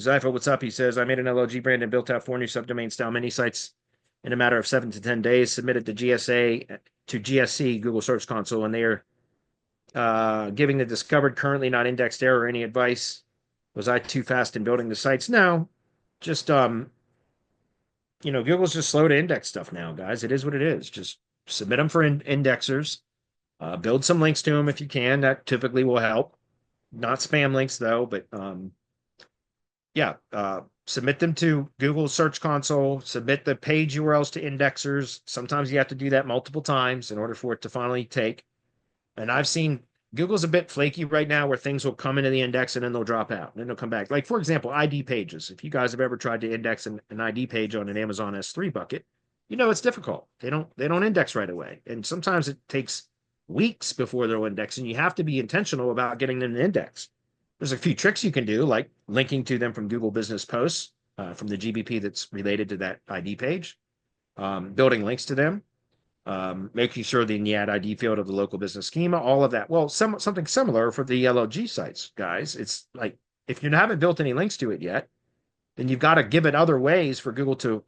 Zypha, what's up? He says, I made an LLG brand and built out 4 new subdomain style mini sites in a matter of 7 to 10 days, submitted to GSC, Google Search Console, and they are giving the discovered currently not indexed error any advice. Was I too fast in building the sites? No, just, Google's just slow to index stuff now, guys. It is what it is. Just submit them for indexers, build some links to them if you can. That typically will help. Not spam links though, but yeah, submit them to Google Search Console, submit the page URLs to indexers. Sometimes you have to do that multiple times in order for it to finally take. And I've seen Google's a bit flaky right now where things will come into the index and then they'll drop out and then they'll come back. Like, for example, ID pages. If you guys have ever tried to index an ID page on an Amazon S3 bucket, it's difficult. They don't index right away. And sometimes it takes weeks before they'll index, and you have to be intentional about getting them to index. There's a few tricks you can do, like linking to them from Google Business Posts, from the GBP that's related to that ID page, building links to them, making sure in the add ID field of the local business schema, all of that. Well, something similar for the LLG sites, guys. It's like, if you haven't built any links to it yet, then you've got to give it other ways for Google to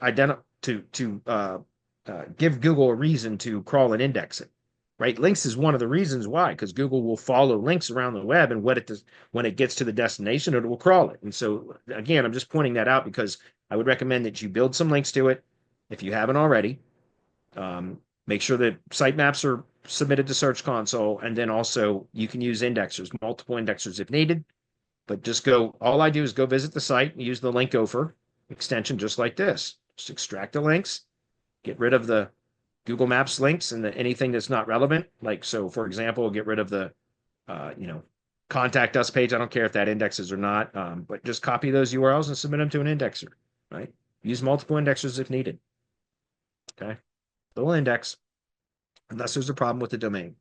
give Google a reason to crawl and index it. Right? Links is one of the reasons why, because Google will follow links around the web, and when it gets to the destination, it will crawl it. And so, again, I'm just pointing that out because I would recommend that you build some links to it if you haven't already. Make sure that sitemaps are submitted to Search Console, and then also you can use indexers, multiple indexers if needed. But all I do is go visit the site and use the link gopher extension just like this. Just extract the links, get rid of the Google Maps links and anything that's not relevant. Like, so for example, get rid of the, contact us page. I don't care if that indexes or not, but just copy those URLs and submit them to an indexer, right? Use multiple indexers if needed. Okay. They'll index unless there's a problem with the domain.